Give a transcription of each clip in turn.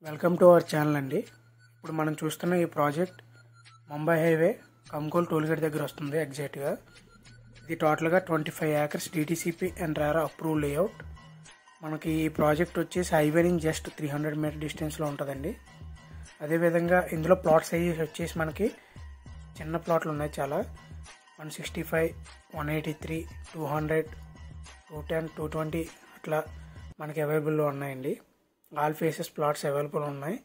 Welcome to our channel అండి. ఇప్పుడు మనం చూస్తున్న ఈ project Mumbai highway Kankol toll gate దగ్గర వస్తుంది. ఎగ్జాక్ట్గా ఇది టోటల్గా 25 acres DTCP and RERA approve layout. మనకి ఈ ప్రాజెక్ట్ వచ్చేసి హైవే నుంచి జస్ట్ 300 మీటర్ డిస్టెన్స్లో ఉంటుందండి. అదేవిధంగా ఇందులో ప్లాట్ సైజెస్ వచ్చేసి మనకి చిన్న ప్లాట్లు ఉన్నాయి, చాలా 165, 183, 200, 210, 220 అట్లా మనకి అవైలబుల్లో ఉన్నాయండి. ఆల్ ఫేసెస్ ప్లాట్స్ అవైలబుల్ ఉన్నాయి.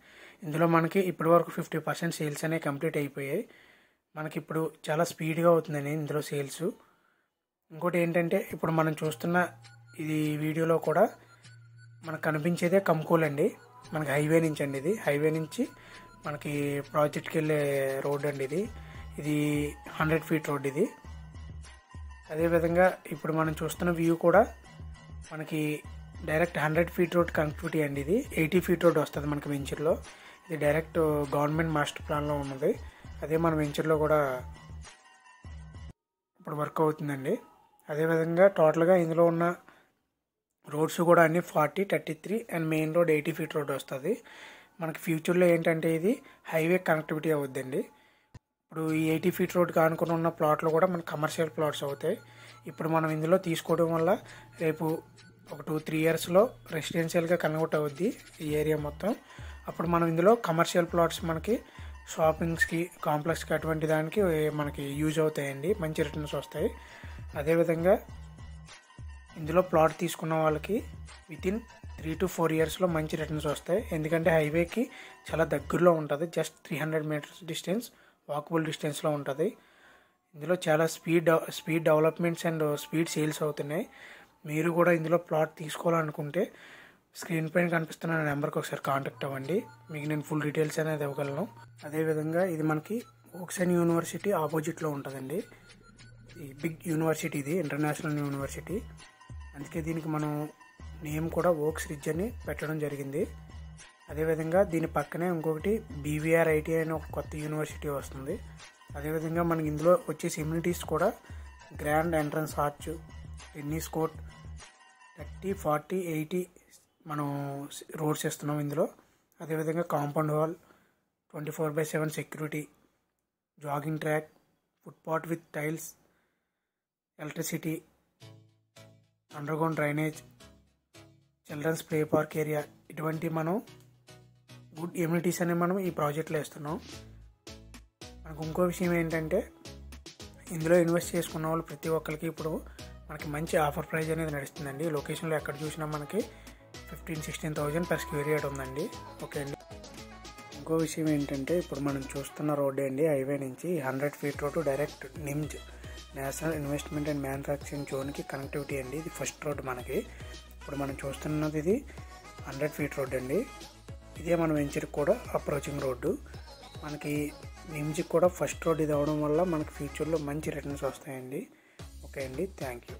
ఇందులో మనకి ఇప్పటివరకు 50% సేల్స్ అనేవి కంప్లీట్ అయిపోయాయి. మనకి ఇప్పుడు చాలా స్పీడ్గా అవుతుందండి ఇందులో సేల్స్. ఇంకోటి ఏంటంటే ఇప్పుడు మనం చూస్తున్న ఇది వీడియోలో కూడా మనకు కనిపించేదే కంకోల్ అండి. మనకి హైవే నుంచి అండి, ఇది హైవే నుంచి మనకి ప్రాజెక్ట్కి వెళ్ళే రోడ్ అండి. ఇది 100 feet రోడ్ ఇది. అదేవిధంగా ఇప్పుడు మనం చూస్తున్న వ్యూ కూడా మనకి డైరెక్ట్ 100 feet రోడ్ కనెక్టివిటీ అండి. ఇది 80 feet రోడ్ వస్తుంది మనకి వెంచర్లో. ఇది డైరెక్ట్ గవర్నమెంట్ మాస్టర్ ప్లాన్లో ఉన్నది. అదే మన వెంచర్లో కూడా ఇప్పుడు వర్క్ అవుతుందండి. అదేవిధంగా టోటల్గా ఇందులో ఉన్న రోడ్స్ కూడా అన్ని 40, 33 and main road 80 feet road వస్తుంది. మనకి ఫ్యూచర్లో ఏంటంటే ఇది హైవే కనెక్టివిటీ అవుద్దండి. ఇప్పుడు ఈ 80 feet రోడ్ కానుకొని ఉన్న ప్లాట్లు కూడా మనకి కమర్షియల్ ప్లాట్స్ అవుతాయి. ఇప్పుడు మనం ఇందులో తీసుకోవడం వల్ల రేపు ఒక 2-3 yearsలో రెసిడెన్షియల్గా కన్వర్ట్ అవుద్ది ఈ ఏరియా మొత్తం. అప్పుడు మనం ఇందులో కమర్షియల్ ప్లాట్స్ మనకి షాపింగ్స్కి, కాంప్లెక్స్కి అటువంటి దానికి మనకి యూజ్ అవుతాయండి, మంచి రిటర్న్స్ వస్తాయి. అదేవిధంగా ఇందులో ప్లాట్ తీసుకున్న వాళ్ళకి వితిన్ 3 to 4 yearsలో మంచి రిటర్న్స్ వస్తాయి. ఎందుకంటే హైవేకి చాలా దగ్గరలో ఉంటుంది, జస్ట్ 300 meters డిస్టెన్స్, వాకబుల్ డిస్టెన్స్లో ఉంటుంది. ఇందులో చాలా speed developments and speed sales అవుతున్నాయి. మీరు కూడా ఇందులో ప్లాట్ తీసుకోవాలనుకుంటే స్క్రీన్ పైన కనిపిస్తున్న నెంబర్కి ఒకసారి కాంటాక్ట్ అవ్వండి, మీకు నేను ఫుల్ డీటెయిల్స్ అనేది ఇవ్వగలను. అదేవిధంగా ఇది మనకి ఓక్సన్ యూనివర్సిటీ ఆపోజిట్లో ఉంటుందండి. ఈ బిగ్ యూనివర్సిటీ, ఇది ఇంటర్నేషనల్ యూనివర్సిటీ, అందుకే దీనికి మనం నేమ్ కూడా ఓక్స్ రిడ్జ్ అని పెట్టడం జరిగింది. అదేవిధంగా దీని పక్కనే ఇంకొకటి BVRIT అనే ఒక కొత్త యూనివర్సిటీ వస్తుంది. అదేవిధంగా మనకి ఇందులో వచ్చేసి ఇమ్యూనిటీస్ కూడా grand entrance arch, tennis court, 30, 40, 80 మనం రోడ్స్ ఇస్తున్నాం ఇందులో. అదేవిధంగా compound wall, 24/7 security, jogging track, footpath with tiles, electricity, underground drainage, children's play park area, ఇటువంటి మనం గుడ్ ఎమ్యూనిటీస్ అనేవి మనం ఈ ప్రాజెక్ట్లో ఇస్తున్నాం. మనకు ఇంకో విషయం ఏంటంటే ఇందులో ఇన్వెస్ట్ చేసుకున్న వాళ్ళు ప్రతి ఒక్కరికి ఇప్పుడు మనకి మంచి ఆఫర్ ప్రైస్ అనేది నడుస్తుందండి. లొకేషన్లో ఎక్కడ చూసినా మనకి 15,000-16,000 per square yard ఉందండి. ఓకే అండి. ఇంకో విషయం ఏంటంటే ఇప్పుడు మనం చూస్తున్న రోడ్డే అండి, హైవే నుంచి 100 feet road direct NIMZ national investment and manufacturing జోన్కి కనెక్టివిటీ అండి. ఇది ఫస్ట్ రోడ్ మనకి. ఇప్పుడు మనం చూస్తున్నది ఇది 100 feet రోడ్ అండి. ఇదే మన వెంచర్కి కూడా అప్రోచింగ్ రోడ్డు. మనకి నిమ్జ్కి కూడా ఫస్ట్ రోడ్ ఇది అవడం వల్ల మనకి ఫ్యూచర్లో మంచి రిటర్న్స్ వస్తాయండి. ఓకే అండి, థ్యాంక్ యూ.